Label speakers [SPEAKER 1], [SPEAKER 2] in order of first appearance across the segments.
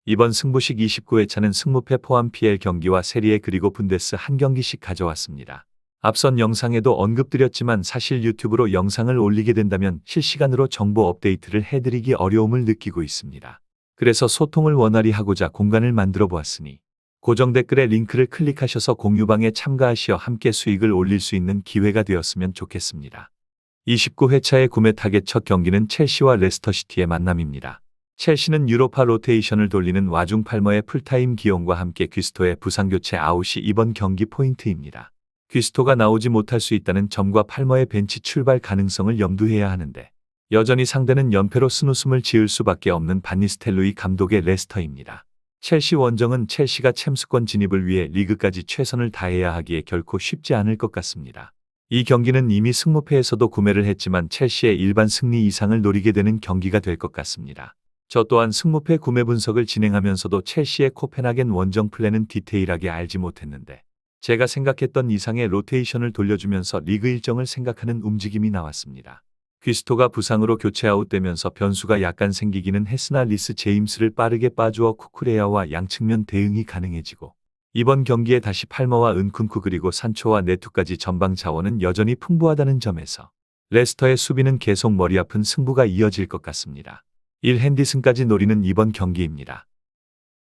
[SPEAKER 1] 이번 승부식 29회차는 승무패 포함 PL 경기와 세리에 그리고 분데스 한 경기씩 가져왔습니다. 앞선 영상에도 언급드렸지만 사실 유튜브로 영상을 올리게 된다면 실시간으로 정보 업데이트를 해드리기 어려움을 느끼고 있습니다. 그래서 소통을 원활히 하고자 공간을 만들어 보았으니 고정 댓글에 링크를 클릭하셔서 공유방에 참가하시어 함께 수익을 올릴 수 있는 기회가 되었으면 좋겠습니다. 29회차의 구매 타겟 첫 경기는 첼시와 레스터시티의 만남입니다. 첼시는 유로파 로테이션을 돌리는 와중 팔머의 풀타임 기용과 함께 귀스토의 부상교체 아웃이 이번 경기 포인트입니다. 귀스토가 나오지 못할 수 있다는 점과 팔머의 벤치 출발 가능성을 염두해야 하는데 여전히 상대는 연패로 쓴웃음을 지을 수밖에 없는 반니스텔로이 감독의 레스터입니다. 첼시 원정은 첼시가 챔스권 진입을 위해 리그까지 최선을 다해야 하기에 결코 쉽지 않을 것 같습니다. 이 경기는 이미 승무패에서도 구매를 했지만 첼시의 일반 승리 이상을 노리게 되는 경기가 될 것 같습니다. 저 또한 승무패 구매 분석을 진행하면서도 첼시의 코펜하겐 원정 플랜은 디테일하게 알지 못했는데 제가 생각했던 이상의 로테이션을 돌려주면서 리그 일정을 생각하는 움직임이 나왔습니다. 귀스토가 부상으로 교체 아웃되면서 변수가 약간 생기기는 했으나 리스 제임스를 빠르게 빠주어 쿠쿠레야와 양측면 대응이 가능해지고 이번 경기에 다시 팔머와 은쿤쿠 그리고 산초와 네투까지 전방 자원은 여전히 풍부하다는 점에서 레스터의 수비는 계속 머리 아픈 승부가 이어질 것 같습니다. 1 핸디슨까지 노리는 이번 경기입니다.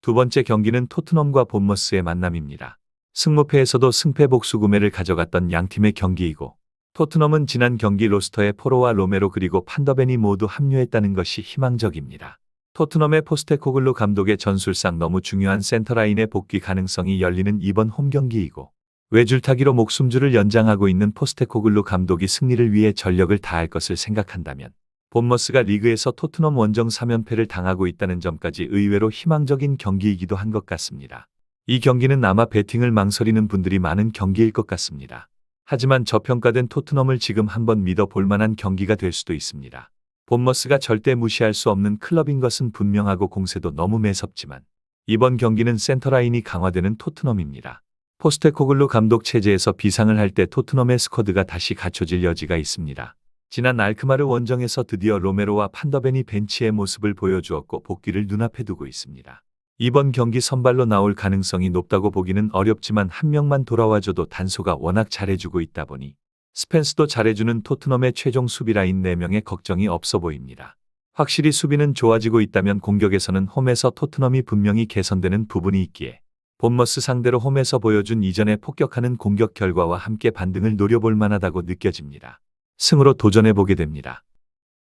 [SPEAKER 1] 두 번째 경기는 토트넘과 본머스의 만남입니다. 승무패에서도 승패 복수 구매를 가져갔던 양팀의 경기이고 토트넘은 지난 경기 로스터의 포로와 로메로 그리고 판더벤이 모두 합류했다는 것이 희망적입니다. 토트넘의 포스테코글루 감독의 전술상 너무 중요한 센터라인의 복귀 가능성이 열리는 이번 홈경기이고 외줄타기로 목숨줄을 연장하고 있는 포스테코글루 감독이 승리를 위해 전력을 다할 것을 생각한다면 본머스가 리그에서 토트넘 원정 3연패를 당하고 있다는 점까지 의외로 희망적인 경기이기도 한 것 같습니다. 이 경기는 아마 배팅을 망설이는 분들이 많은 경기일 것 같습니다. 하지만 저평가된 토트넘을 지금 한번 믿어볼 만한 경기가 될 수도 있습니다. 본머스가 절대 무시할 수 없는 클럽인 것은 분명하고 공세도 너무 매섭지만 이번 경기는 센터라인이 강화되는 토트넘입니다. 포스테코글루 감독 체제에서 비상을 할 때 토트넘의 스쿼드가 다시 갖춰질 여지가 있습니다. 지난 알크마르 원정에서 드디어 로메로와 판더벤이 벤치의 모습을 보여주었고 복귀를 눈앞에 두고 있습니다. 이번 경기 선발로 나올 가능성이 높다고 보기는 어렵지만 한 명만 돌아와줘도 단소가 워낙 잘해주고 있다 보니 스펜스도 잘해주는 토트넘의 최종 수비 라인 4명의 걱정이 없어 보입니다. 확실히 수비는 좋아지고 있다면 공격에서는 홈에서 토트넘이 분명히 개선되는 부분이 있기에 본머스 상대로 홈에서 보여준 이전의 폭격하는 공격 결과와 함께 반등을 노려볼 만하다고 느껴집니다. 승으로 도전해보게 됩니다.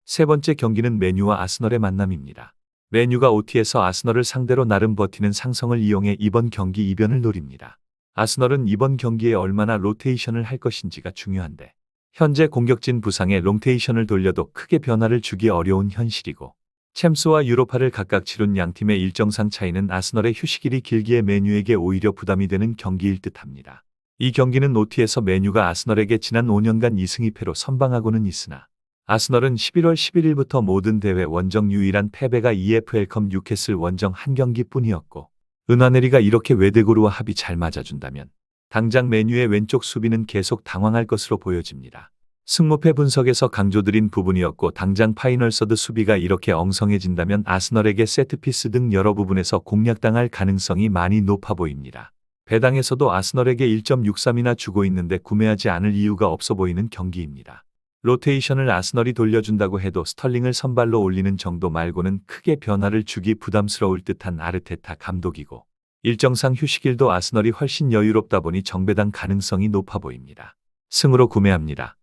[SPEAKER 1] 세 번째 경기는 맨유와 아스널의 만남입니다. 맨유가 OT에서 아스널을 상대로 나름 버티는 상성을 이용해 이번 경기 이변을 노립니다. 아스널은 이번 경기에 얼마나 로테이션을 할 것인지가 중요한데 현재 공격진 부상에 롱테이션을 돌려도 크게 변화를 주기 어려운 현실이고 챔스와 유로파를 각각 치룬 양팀의 일정상 차이는 아스널의 휴식일이 길기에 맨유에게 오히려 부담이 되는 경기일 듯합니다. 이 경기는 OT에서 맨유가 아스널에게 지난 5년간 2승 2패로 선방하고는 있으나 아스널은 11월 11일부터 모든 대회 원정 유일한 패배가 EFL컵 뉴캐슬 원정 한 경기뿐이었고 은하네리가 이렇게 외대고루와 합이 잘 맞아준다면 당장 맨유의 왼쪽 수비는 계속 당황할 것으로 보여집니다. 승무패 분석에서 강조드린 부분이었고 당장 파이널 서드 수비가 이렇게 엉성해진다면 아스널에게 세트피스 등 여러 부분에서 공략당할 가능성이 많이 높아 보입니다. 배당에서도 아스널에게 1.63이나 주고 있는데 구매하지 않을 이유가 없어 보이는 경기입니다. 로테이션을 아스널이 돌려준다고 해도 스털링을 선발로 올리는 정도 말고는 크게 변화를 주기 부담스러울 듯한 아르테타 감독이고 일정상 휴식일도 아스널이 훨씬 여유롭다 보니 정배당 가능성이 높아 보입니다. 승으로 구매합니다.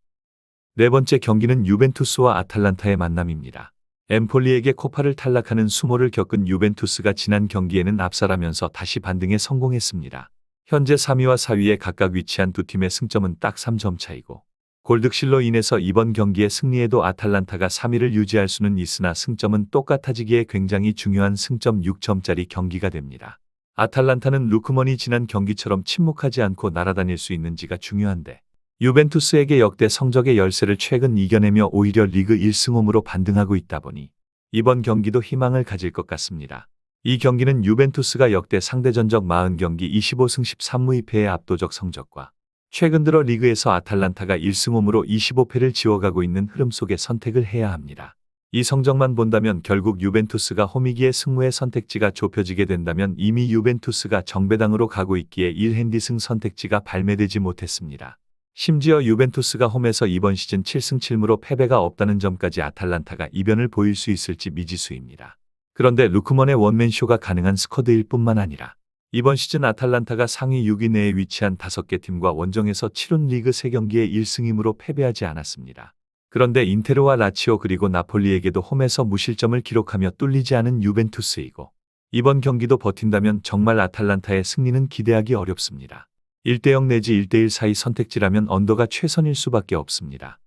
[SPEAKER 1] 네 번째 경기는 유벤투스와 아탈란타의 만남입니다. 엠폴리에게 코파를 탈락하는 수모를 겪은 유벤투스가 지난 경기에는 압살하면서 다시 반등에 성공했습니다. 현재 3위와 4위에 각각 위치한 두 팀의 승점은 딱 3점 차이고 골득실로 인해서 이번 경기에 승리해도 아탈란타가 3위를 유지할 수는 있으나 승점은 똑같아지기에 굉장히 중요한 승점 6점짜리 경기가 됩니다. 아탈란타는 루크먼이 지난 경기처럼 침묵하지 않고 날아다닐 수 있는지가 중요한데 유벤투스에게 역대 성적의 열세를 최근 이겨내며 오히려 리그 1승 홈으로 반등하고 있다 보니 이번 경기도 희망을 가질 것 같습니다. 이 경기는 유벤투스가 역대 상대 전적 40경기 25승 13무 2패의 압도적 성적과 최근 들어 리그에서 아탈란타가 1승 홈으로 25패를 지워가고 있는 흐름 속에 선택을 해야 합니다. 이 성적만 본다면 결국 유벤투스가 홈이기에 승무의 선택지가 좁혀지게 된다면 이미 유벤투스가 정배당으로 가고 있기에 1핸디승 선택지가 발매되지 못했습니다. 심지어 유벤투스가 홈에서 이번 시즌 7승 7무로 패배가 없다는 점까지 아탈란타가 이변을 보일 수 있을지 미지수입니다. 그런데 루크먼의 원맨쇼가 가능한 스쿼드일 뿐만 아니라 이번 시즌 아탈란타가 상위 6위 내에 위치한 5개 팀과 원정에서 치룬 리그 3경기에 1승2무로 패배하지 않았습니다. 그런데 인테르와 라치오 그리고 나폴리에게도 홈에서 무실점을 기록하며 뚫리지 않은 유벤투스이고 이번 경기도 버틴다면 정말 아탈란타의 승리는 기대하기 어렵습니다. 1대0 내지 1대1 사이 선택지라면 언더가 최선일 수밖에 없습니다.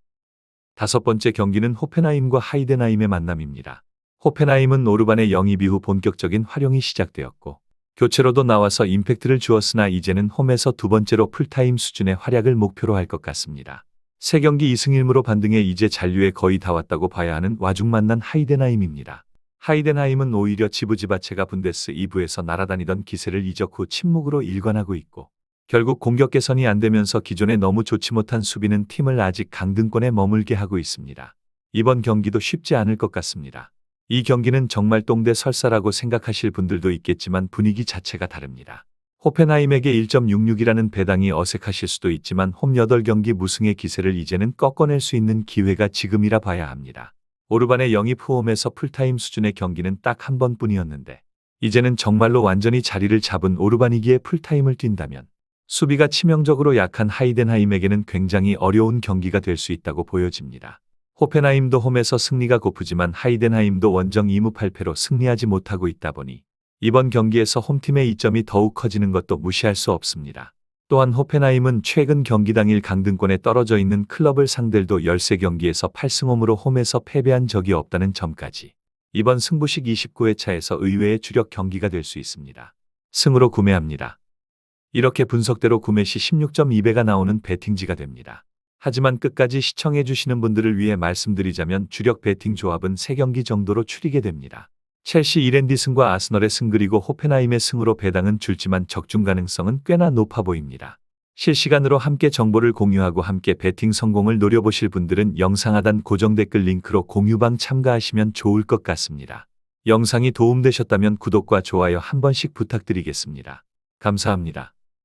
[SPEAKER 1] 5번째 경기는 호펜하임과 하이덴하임의 만남입니다. 호펜하임은 오르반의 영입 이후 본격적인 활용이 시작되었고 교체로도 나와서 임팩트를 주었으나 이제는 홈에서 2번째로 풀타임 수준의 활약을 목표로 할 것 같습니다. 3경기 2승 1무로 반등해 이제 잔류에 거의 다 왔다고 봐야 하는 와중 만난 하이덴하임입니다. 하이덴하임은 오히려 지부지바체가 분데스 2부에서 날아다니던 기세를 이적 후 침묵으로 일관하고 있고 결국 공격 개선이 안 되면서 기존에 너무 좋지 못한 수비는 팀을 아직 강등권에 머물게 하고 있습니다. 이번 경기도 쉽지 않을 것 같습니다. 이 경기는 정말 똥대 설사라고 생각하실 분들도 있겠지만 분위기 자체가 다릅니다. 호펜하임에게 1.66이라는 배당이 어색하실 수도 있지만 홈 8경기 무승의 기세를 이제는 꺾어낼 수 있는 기회가 지금이라 봐야 합니다. 오르반의 영입 후 홈에서 풀타임 수준의 경기는 딱 한 번뿐이었는데 이제는 정말로 완전히 자리를 잡은 오르반이기에 풀타임을 뛴다면 수비가 치명적으로 약한 하이덴하임에게는 굉장히 어려운 경기가 될 수 있다고 보여집니다. 호펜하임도 홈에서 승리가 고프지만 하이덴하임도 원정 2무 8패로 승리하지 못하고 있다 보니 이번 경기에서 홈팀의 이점이 더욱 커지는 것도 무시할 수 없습니다. 또한 호펜하임은 최근 경기 당일 강등권에 떨어져 있는 클럽을 상대로 13경기에서 8승 5무로 홈에서 패배한 적이 없다는 점까지 이번 승부식 29회차에서 의외의 주력 경기가 될 수 있습니다. 승으로 구매합니다. 이렇게 분석대로 구매 시 16.2배가 나오는 베팅지가 됩니다. 하지만 끝까지 시청해 주시는 분들을 위해 말씀드리자면 주력 베팅 조합은 3경기 정도로 추리게 됩니다. 첼시 1앤디 승과 아스널의 승 그리고 호펜하임의 승으로 배당은 줄지만 적중 가능성은 꽤나 높아 보입니다. 실시간으로 함께 정보를 공유하고 함께 베팅 성공을 노려보실 분들은 영상 하단 고정 댓글 링크로 공유방 참가하시면 좋을 것 같습니다. 영상이 도움되셨다면 구독과 좋아요 한 번씩 부탁드리겠습니다. 감사합니다.